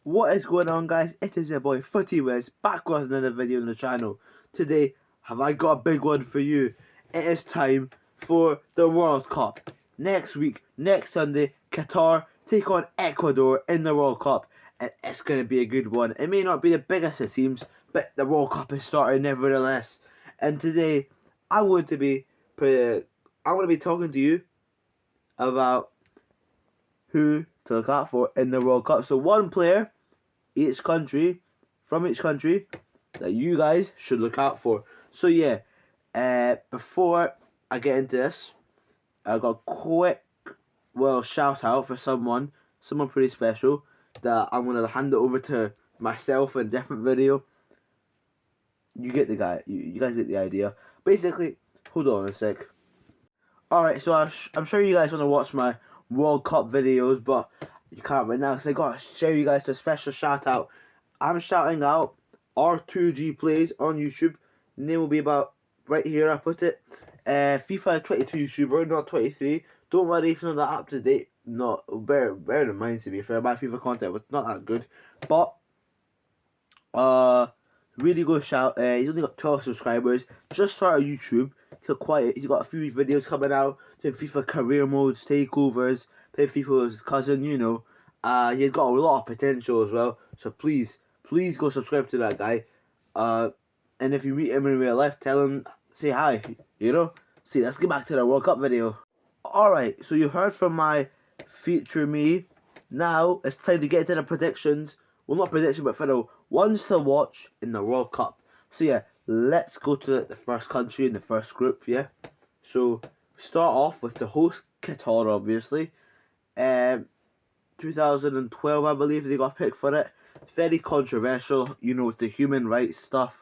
What is going on, guys? It is your boy FootyWiz back with another video on the channel. Today, have I got a big one for you? It is time for the World Cup. Next week, next Sunday, Qatar take on Ecuador in the World Cup, and it's going to be a good one. It may not be the biggest of teams, but the World Cup is starting nevertheless. And today, I'm going to be talking to you about who to look out for in the World Cup. So one player from each country that you guys should look out for. So yeah, before I get into this, I got a quick shout out for someone pretty special that I'm gonna hand it over to myself in a different video. You get the guy. You guys get the idea. Basically, hold on a sec. Alright, so I'm sure you guys want to watch my World Cup videos, but you can't right now because I got to show you guys the special shout out. I'm shouting out R2G Plays on YouTube. Name will be about right here, I put it. FIFA 22 YouTuber, not 23. Don't worry if it's not that up to date. Not bear in mind, to be fair, my FIFA content was not that good. But really good shout. He's only got 12 subscribers. Just started YouTube. He's quiet. He's got a few videos coming out. Doing FIFA career modes, takeovers, play FIFA with his cousin. You know, he's got a lot of potential as well. So please go subscribe to that guy. And if you meet him in real life, tell him, say hi. You know. See, let's get back to the World Cup video. Alright, so you heard from my feature me. Now it's time to get into the predictions. Well, not prediction, but for the ones to watch in the World Cup. So yeah, let's go to the first country in the first group, yeah? So, start off with the host, Qatar, obviously. 2012, I believe, they got picked for it. Very controversial, you know, with the human rights stuff.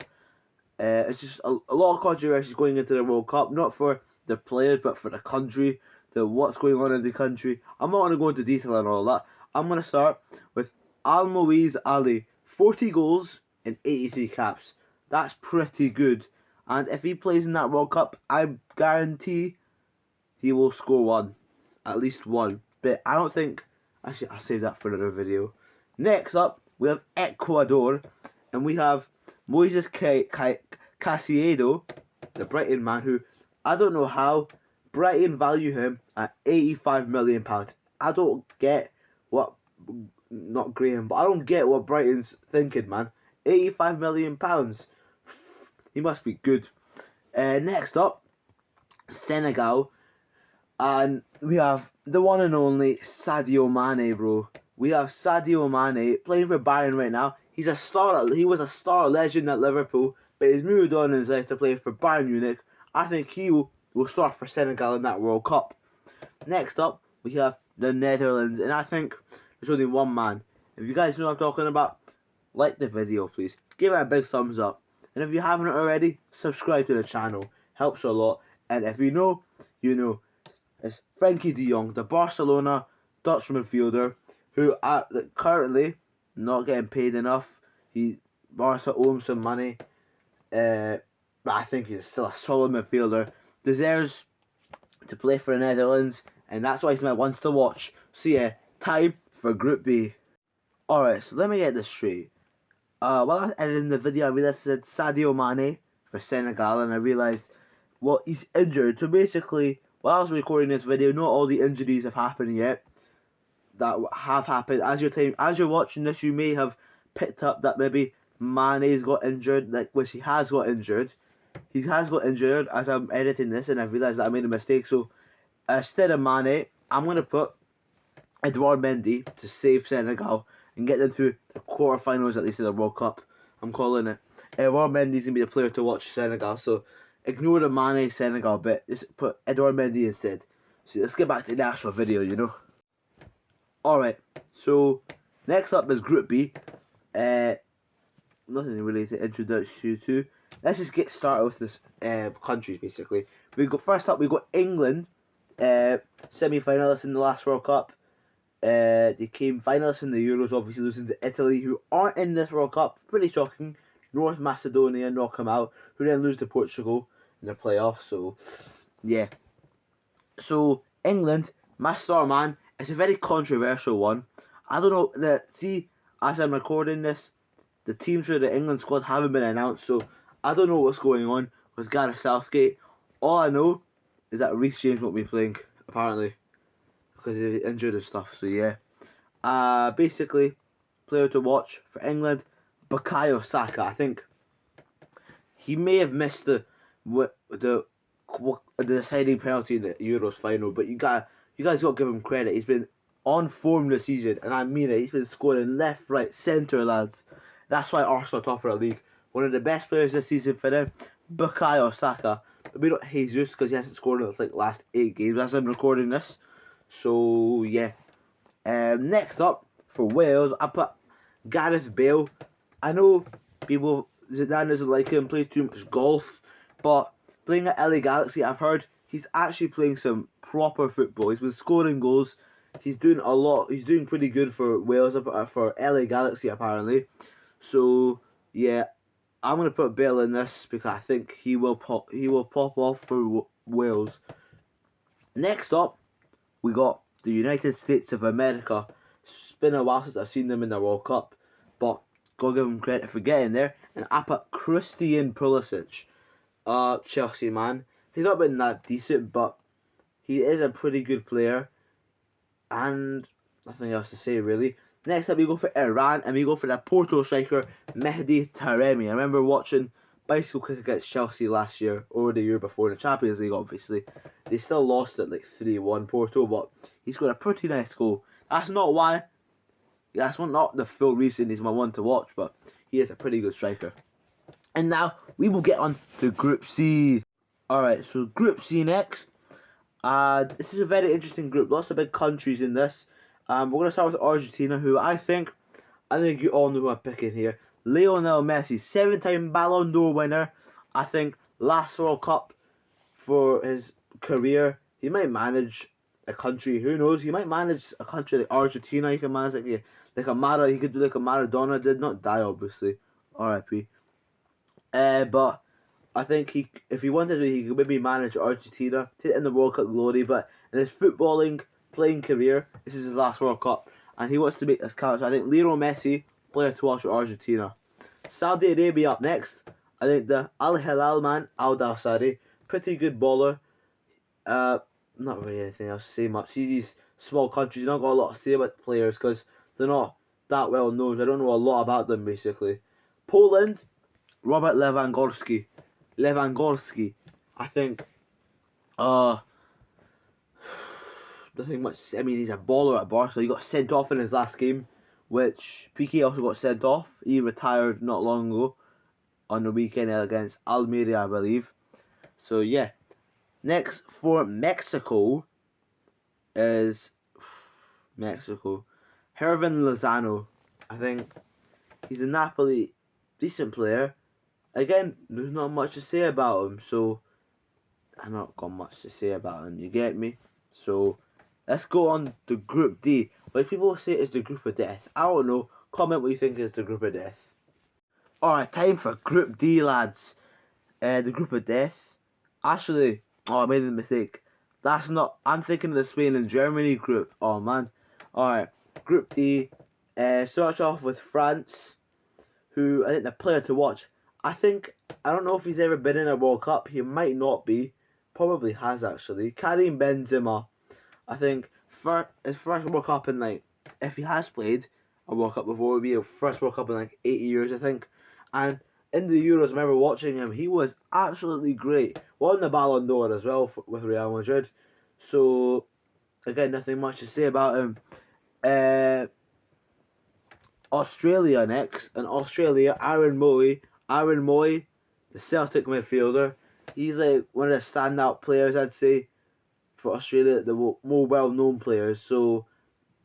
It's just a lot of controversies going into the World Cup, not for the players, but for the country, what's going on in the country. I'm not going to go into detail on all that. I'm going to start with Almoez Ali, 40 goals and 83 caps. That's pretty good. And if he plays in that World Cup, I guarantee he will score one. At least one. But I don't think... Actually, I'll save that for another video. Next up, we have Ecuador. And we have Moises Caicedo, the Brighton man, who I don't know how Brighton value him at £85 million. I don't get what... Not Graham, but I don't get what Brighton's thinking, man. £85 million. He must be good. Next up, Senegal. And we have the one and only Sadio Mane, bro. We have Sadio Mane playing for Bayern right now. He's a star. He was a star legend at Liverpool, but he's moved on in his life to play for Bayern Munich. I think he will start for Senegal in that World Cup. Next up, we have the Netherlands, and I think there's only one man. If you guys know what I'm talking about, like the video, please. Give it a big thumbs up. And if you haven't already, subscribe to the channel. Helps a lot. And if you know, you know. It's Frenkie de Jong, the Barcelona Dutch midfielder, who are currently not getting paid enough. Barca owe him some money. But I think he's still a solid midfielder. Deserves to play for the Netherlands, and that's why he's my ones to watch. So yeah, time for Group B. Alright, so let me get this straight. While I was editing the video, I realised it said Sadio Mane for Senegal, and I realised, well, he's injured. So basically, while I was recording this video, not all the injuries have happened yet. That have happened. As you're watching this, you may have picked up that maybe Mane's got injured, which he has got injured. He has got injured as I'm editing this, and I realised that I made a mistake. So instead of Mane, I'm going to put Edouard Mendy to save Senegal and get them through the quarterfinals at least of the World Cup. I'm calling it. Edouard Mendy's going to be the player to watch Senegal. So ignore the Mane Senegal bit. Just put Edouard Mendy instead. So let's get back to the actual video, you know. Alright, so next up is Group B. Nothing really to introduce you to. Let's just get started with this countries basically. First up we got England, semi-finalists in the last World Cup. They came finalists in the Euros, obviously losing to Italy, who aren't in this World Cup. Pretty shocking. North Macedonia knock them out, who then lose to Portugal in the playoffs. So yeah. So England, my star man, it's a very controversial one. I don't know. as I'm recording this, the teams for the England squad haven't been announced, so I don't know what's going on with Gareth Southgate. All I know is that Reece James won't be playing, apparently, because he's injured and stuff, so yeah. Basically, player to watch for England, Bukayo Saka. I think he may have missed the deciding penalty in the Euros final, but you guys got to give him credit. He's been on form this season, and I mean it. He's been scoring left, right, centre, lads. That's why Arsenal top of the league. One of the best players this season for them, Bukayo Saka. Maybe not Jesus because he hasn't scored in the last 8 games as I'm recording this. So yeah. Next up for Wales, I put Gareth Bale. I know people Zidane doesn't like him, plays too much golf, but playing at LA Galaxy, I've heard he's actually playing some proper football. He's been scoring goals. He's doing a lot. He's doing pretty good for Wales, for LA Galaxy apparently. So yeah, I'm gonna put Bale in this because I think he will pop off for Wales. Next up, we got the United States of America. It's been a while since I've seen them in the World Cup, but gotta give them credit for getting there. And I put Christian Pulisic, Chelsea man. He's not been that decent, but he is a pretty good player. And nothing else to say really. Next up we go for Iran, and we go for the Porto striker Mehdi Taremi. I remember watching bicycle kick against Chelsea last year, or the year before in the Champions League obviously. They still lost at like 3-1 Porto, but he's got a pretty nice goal. That's not why, that's not the full reason he's my one to watch, but he is a pretty good striker. And now we will get on to Group C. Alright, so Group C next. This is a very interesting group. Lots of big countries in this. We're going to start with Argentina, who I think you all know who I'm picking here. Lionel Messi, 7-time Ballon d'Or winner. I think last World Cup for his career. He might manage a country. Who knows? He might manage a country like Argentina. He can manage like a He could do like a Maradona did. Not die, obviously. R.I.P. But I think if he wanted to, he could maybe manage Argentina, take it in the World Cup glory. But in his playing career, this is his last World Cup, and he wants to make this count. So I think Lionel Messi, player to watch for Argentina. Saudi Arabia up next. I think the Al Hilal man, Al Dawsari, pretty good baller. Not really anything else to say much. See, these small countries, you don't got a lot to say about the players because they're not that well known. I don't know a lot about them basically. Poland, Robert Lewandowski. I think nothing much. I mean, he's a baller at Barca. He got sent off in his last game, which Piqué also got sent off. He retired not long ago on the weekend against Almeria, I believe. So yeah. Next for Mexico is Hervin Lozano. I think he's a Napoli decent player. Again, there's not much to say about him, so I've not got much to say about him, you get me? So let's go on to Group D. Like people say it's the group of death. I don't know. Comment what you think is the group of death. Alright, time for Group D, lads. The group of death. Actually, I made a mistake. That's not. I'm thinking of the Spain and Germany group. Oh man. Alright, Group D. Starts off with France, who I think the player to watch. I don't know if he's ever been in a World Cup. He might not be. Probably has actually. Karim Benzema. I think his first World Cup in if he has played a World Cup before, it would be his first World Cup in 8 years, I think. And in the Euros, I remember watching him. He was absolutely great. Won the Ballon d'Or as well with Real Madrid. So again, nothing much to say about him. Australia next, and Australia, Aaron Mooy, the Celtic midfielder. He's one of the standout players, I'd say, for Australia, the more well-known players. So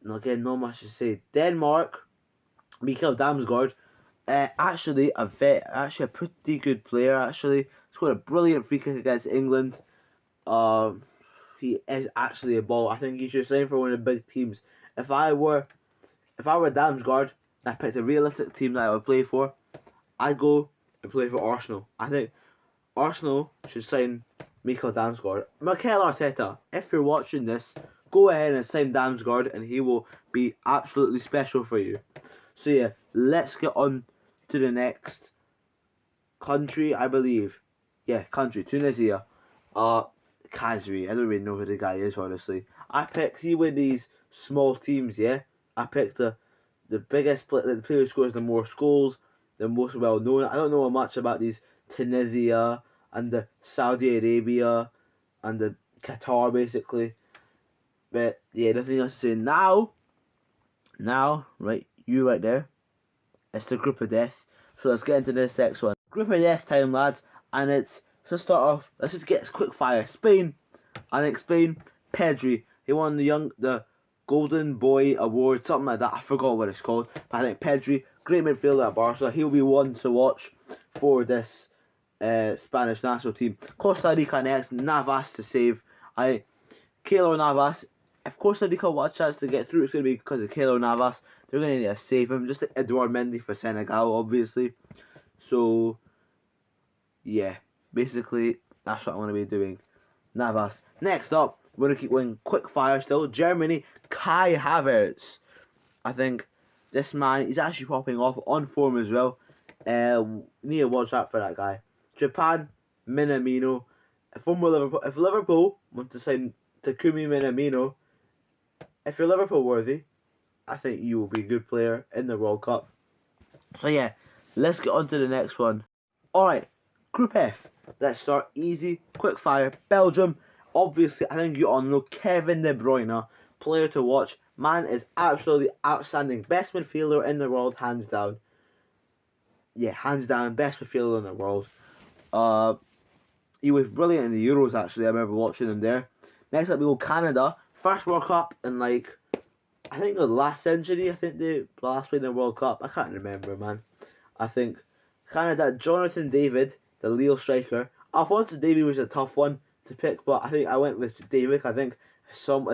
again, not much to say. Denmark, Mikael Damsgaard, actually a pretty good player. Actually, scored a brilliant free kick against England. He is actually a ball. I think he should sign for one of the big teams. If I were Damsgaard, and I picked a realistic team that I would play for, I'd go and play for Arsenal. I think Arsenal should sign Mikael Damsgaard. Mikel Arteta, if you're watching this, go ahead and sign Damsgaard, and he will be absolutely special for you. So yeah, let's get on to the next country, I believe. Yeah, country, Tunisia. Kazri, I don't really know who the guy is, honestly. I picked, see with these small teams, yeah? I picked the biggest player, the player who scores the most goals, the most well known. I don't know much about these Tunisia and the Saudi Arabia and the Qatar, basically. But yeah, nothing else to say. Now, right, you right there. It's the group of death. So let's get into this next one. Group of death time, lads. And it's, to start off, let's just get quick fire. Spain. I think Spain, Pedri. He won the Golden Boy Award, something like that. I forgot what it's called. But I think Pedri, great midfielder at Barca. He'll be one to watch for this Spanish national team. Costa Rica next. Navas to save. Keylor Navas. If Costa Rica want a chance to get through, it's going to be because of Keylor Navas. They're going to need to save him, just like Edouard Mendy for Senegal, obviously. So, yeah, basically, that's what I'm going to be doing. Navas. Next up, we're going to keep going quick fire still. Germany, Kai Havertz. I think this man, he's actually popping off on form as well. Need to watch out for that guy. Japan, Minamino. If Liverpool want to sign Takumi Minamino, if you're Liverpool worthy, I think you will be a good player in the World Cup. So yeah, let's get on to the next one. Alright, Group F. Let's start easy, quick fire. Belgium, obviously, I think you all know Kevin De Bruyne, player to watch. Man is absolutely outstanding. Best midfielder in the world, hands down. Yeah, hands down, best midfielder in the world. He was brilliant in the Euros, actually. I remember watching him there. Next up, we go Canada. First World Cup in, like, I think the last century. I think they last played in the World Cup. I can't remember, man. I think Canada, Jonathan David, the Lille striker. Alphonso Davies was a tough one to pick, but I think I went with David. I think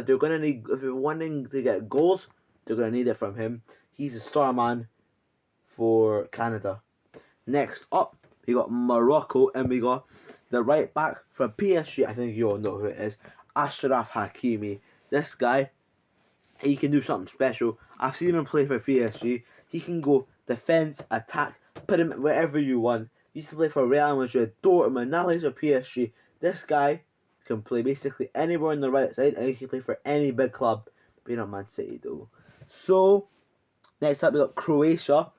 they're gonna need, if you're wanting to get goals, they're gonna need it from him. He's a star man for Canada. Next up, we got Morocco, and we got the right back from PSG. I think you all know who it is, Ashraf Hakimi. This guy, he can do something special. I've seen him play for PSG. He can go defense, attack, put him wherever you want. He used to play for Real Madrid, Dortmund, now he's at PSG. This guy can play basically anywhere on the right side, and he can play for any big club, but not Man City though. So, next up we got Croatia,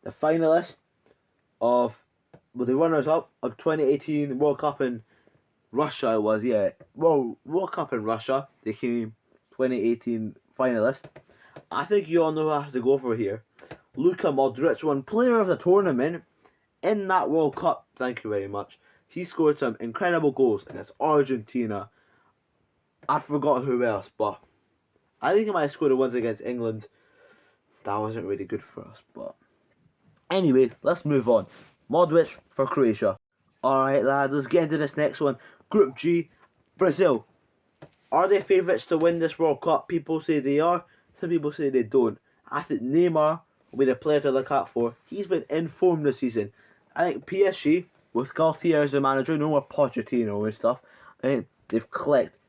the finalist of, well, the runners-up of 2018 World Cup in Russia. It was, yeah. Well, World Cup in Russia. They came 2018 finalist. I think you all know who I have to go for here. Luka Modric won Player of the Tournament in that World Cup. Thank you very much. He scored some incredible goals against Argentina. I forgot who else, but I think he might have scored the ones against England. That wasn't really good for us, but anyway, let's move on. Modric for Croatia. Alright, lads, let's get into this next one. Group G, Brazil. Are they favourites to win this World Cup? People say they are. Some people say they don't. I think Neymar will be the player to look out for. He's been in form this season. I think PSG, with Galtier as the manager, no more Pochettino and stuff, I think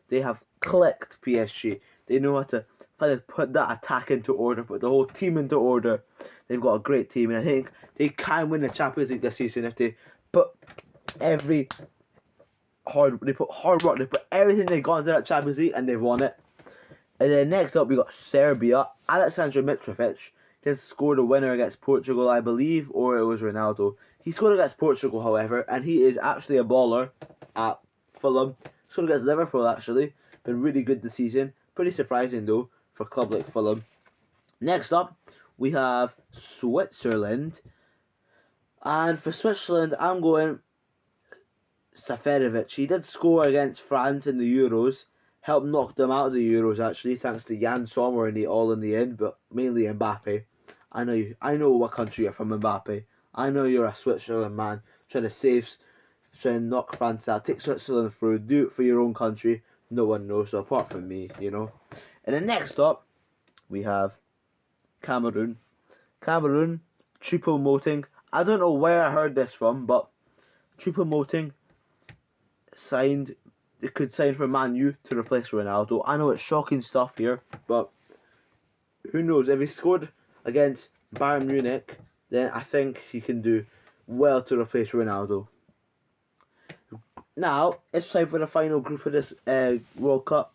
they have clicked PSG. They know how to finally put that attack into order, put the whole team into order. They've got a great team, and I think they can win the Champions League this season if they put hard work, they put everything they got into that Champions League, and they've won it. And then next up we got Serbia. Aleksandar Mitrovic did score the winner against Portugal, I believe, or it was Ronaldo. He scored against Portugal, however, and he is actually a baller at Fulham. Scored against Liverpool, actually. Been really good this season. Pretty surprising, though, for a club like Fulham. Next up, we have Switzerland. And for Switzerland, I'm going Seferovic. He did score against France in the Euros. Helped knock them out of the Euros, actually, thanks to Jan Sommer in the end, but mainly Mbappe. I know what country you're from, Mbappe. I know you're a Switzerland man, trying to knock France out, take Switzerland through, do it for your own country. No one knows, so apart from me, you know. And then next up, we have Cameroon. Cameroon, Choupo-Moting. I don't know where I heard this from, but Choupo-Moting could sign for Man U to replace Ronaldo. I know it's shocking stuff here, but who knows? If he scored against Bayern Munich, then I think he can do well to replace Ronaldo. Now it's time for the final group of this World Cup.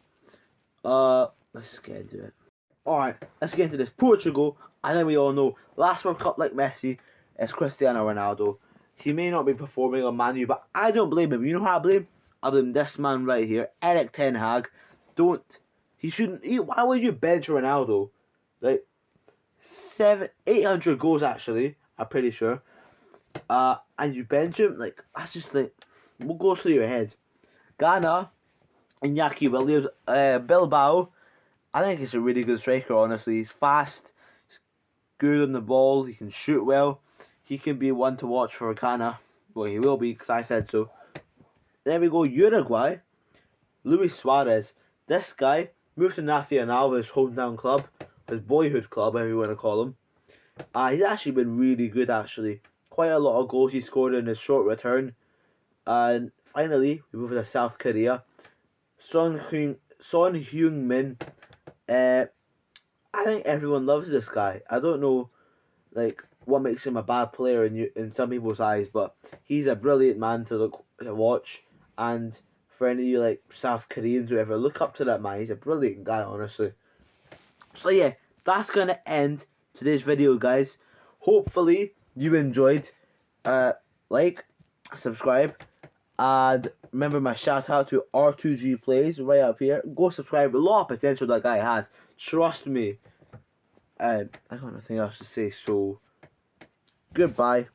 Let's just get into it. Alright, let's get into this. Portugal, I think we all know, last World Cup like Messi, it's Cristiano Ronaldo. He may not be performing on Man U, but I don't blame him. You know how I blame? I blame this man right here, Erik ten Hag. Why would you bench Ronaldo? Like, 800 goals actually, I'm pretty sure. And you bench him? Like, that's just like, what goes through your head? Ghana, Iñaki Williams, Bilbao, I think he's a really good striker, honestly. He's fast, he's good on the ball, he can shoot well. He can be one to watch for Ghana. Well, he will be, because I said so. Then we go Uruguay, Luis Suarez. This guy moved to Nacional, his hometown club, his boyhood club, whatever you want to call him. He's actually been really good, actually. Quite a lot of goals he scored in his short return. And finally, we move to South Korea. Son Heung-min. I think everyone loves this guy. I don't know, like, what makes him a bad player in some people's eyes, but he's a brilliant man to watch. And for any of you, like, South Koreans, whoever, look up to that man. He's a brilliant guy, honestly. So yeah, that's gonna end today's video, guys. Hopefully you enjoyed. Like, subscribe, and remember my shout out to R2G Plays right up here. Go subscribe. A lot of potential that guy has. Trust me. I got nothing else to say. So goodbye.